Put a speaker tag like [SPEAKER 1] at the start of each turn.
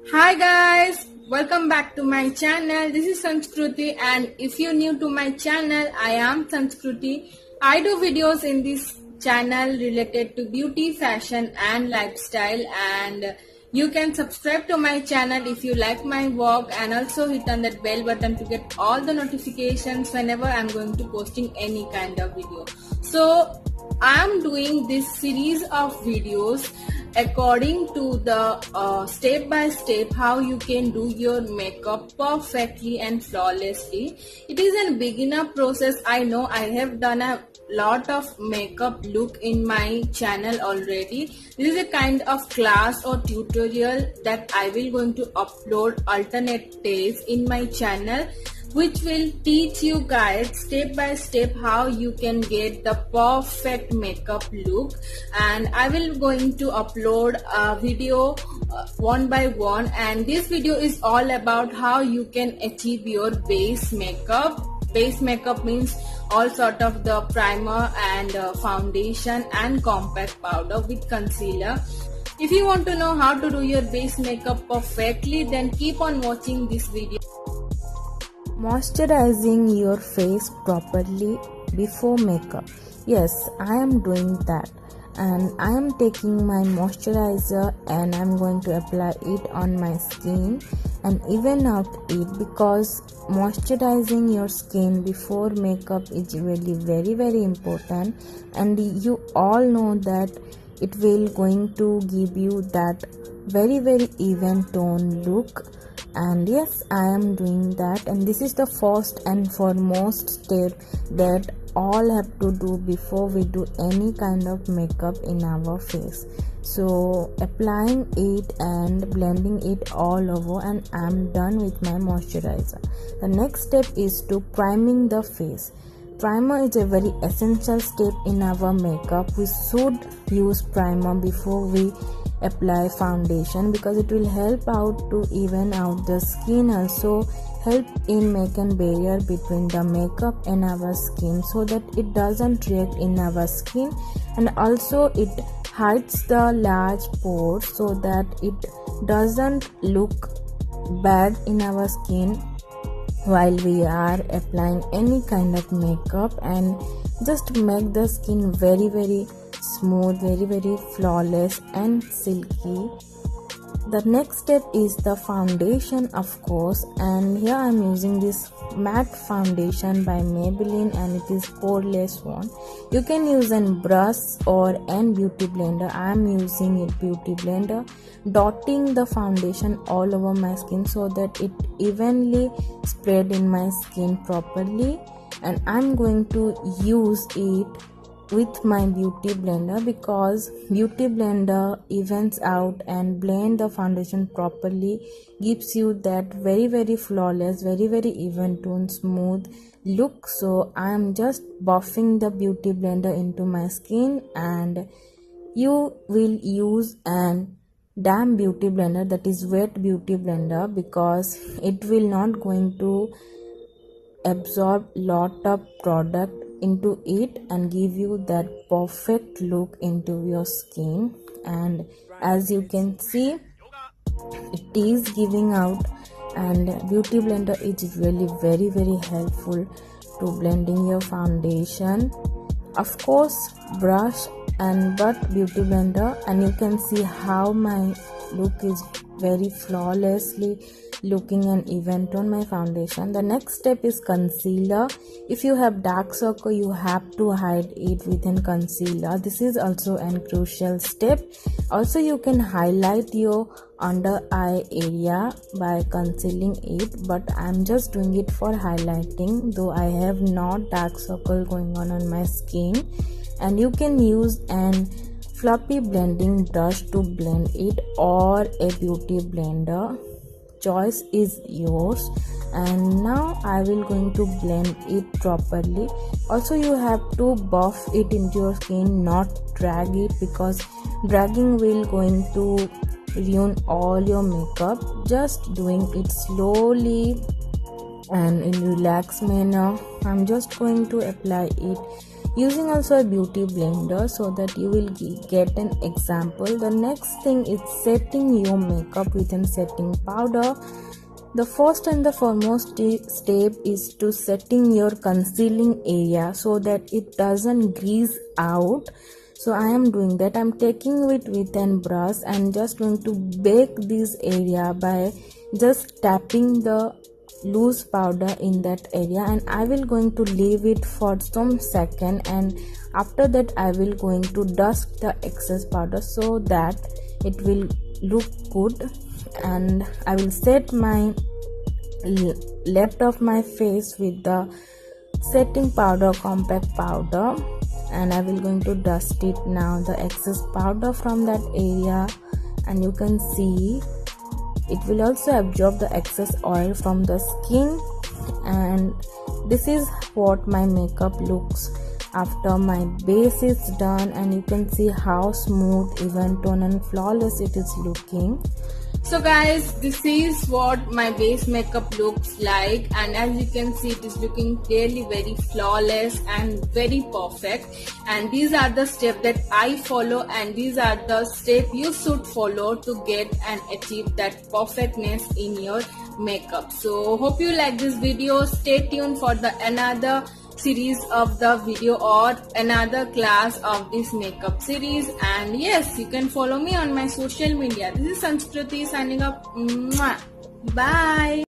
[SPEAKER 1] Hi guys, welcome back to my channel. This is SANSKRUTI, and if you're new to my channel, I am SANSKRUTI. I do videos in this channel related to beauty, fashion and lifestyle, and you can subscribe to my channel if you like my work, and also hit on that bell button to get all the notifications whenever I'm going to posting any kind of video. So I am doing this series of videos according to the step by step how you can do your makeup perfectly and flawlessly. It is a beginner process. I know I have done a lot of makeup look in my channel already. This is a kind of class or tutorial that I will going to upload alternate days in my channel, which will teach you guys step by step how you can get the perfect makeup look. And I will going to upload a video one by one, and this video is all about how you can achieve your base makeup. Base makeup means all sort of the primer and foundation and compact powder with concealer. If you want to know how to do your base makeup perfectly, then keep on watching this video.
[SPEAKER 2] Moisturizing your face properly before makeup. Yes, I am doing that, and I am taking my moisturizer and I'm going to apply it on my skin and even out it, because moisturizing your skin before makeup is really very important, and you all know that it will going to give you that very even tone look. And yes, I am doing that, and this is the first and foremost step that all have to do before we do any kind of makeup in our face. So applying it and blending it all over, and I'm done with my moisturizer. The next step is to priming the face. Primer is a very essential step in our makeup. We should use primer before we apply foundation, because it will help out to even out the skin, also help in making barrier between the makeup and our skin so that it doesn't react in our skin, and also it hides the large pores so that it doesn't look bad in our skin while we are applying any kind of makeup, and just make the skin very smooth, very flawless and silky. The next step is the foundation, of course, and here I am using this matte foundation by Maybelline, and it is poreless one. You can use a brush or an beauty blender. I am using a beauty blender, dotting the foundation all over my skin so that it evenly spread in my skin properly, and I'm going to use it with my beauty blender, because beauty blender evens out and blend the foundation properly, gives you that very flawless, very even tone smooth look. So I am just buffing the beauty blender into my skin, and you will use an damp beauty blender, that is wet beauty blender, because it will not going to absorb lot of product into it and give you that perfect look into your skin. And as you can see, it is giving out, and beauty blender is really very helpful to blending your foundation. Of course, brush and but beauty blender, and you can see how my look is very flawlessly looking and even tone my foundation. The next step is concealer. If you have dark circle, you have to hide it within concealer. This is also a crucial step. Also, you can highlight your under eye area by concealing it, but I'm just doing it for highlighting, though I have not dark circle going on my skin. And you can use an fluffy blending brush to blend it, or a beauty blender. Choice is yours. And now I will going to blend it properly. Also, you have to buff it into your skin, not drag it, because dragging will going to ruin all your makeup. Just doing it slowly and in relaxed manner. I'm just going to apply it using also a beauty blender so that you will get an example. The next thing is setting your makeup with a setting powder. The first and the foremost step is to setting your concealing area so that it doesn't grease out. So I am doing that. I'm taking it with a brush and just going to bake this area by just tapping the loose powder in that area, and I will going to leave it for some second, and after that I will going to dust the excess powder so that it will look good. And I will set my left of my face with the setting powder, compact powder, and I will going to dust it now, the excess powder from that area, and you can see it will also absorb the excess oil from the skin. And this is what my makeup looks after my base is done, and you can see how smooth, even tone and flawless it is looking.
[SPEAKER 1] So guys, this is what my base makeup looks like, and as you can see it is looking clearly very flawless and very perfect. And these are the steps that I follow, and these are the steps you should follow to get and achieve that perfectness in your makeup. So hope you like this video. Stay tuned for the another series of the video or another class of this makeup series. And yes, you can follow me on my social media. This is SANSKRUTI signing up. Mwah. Bye.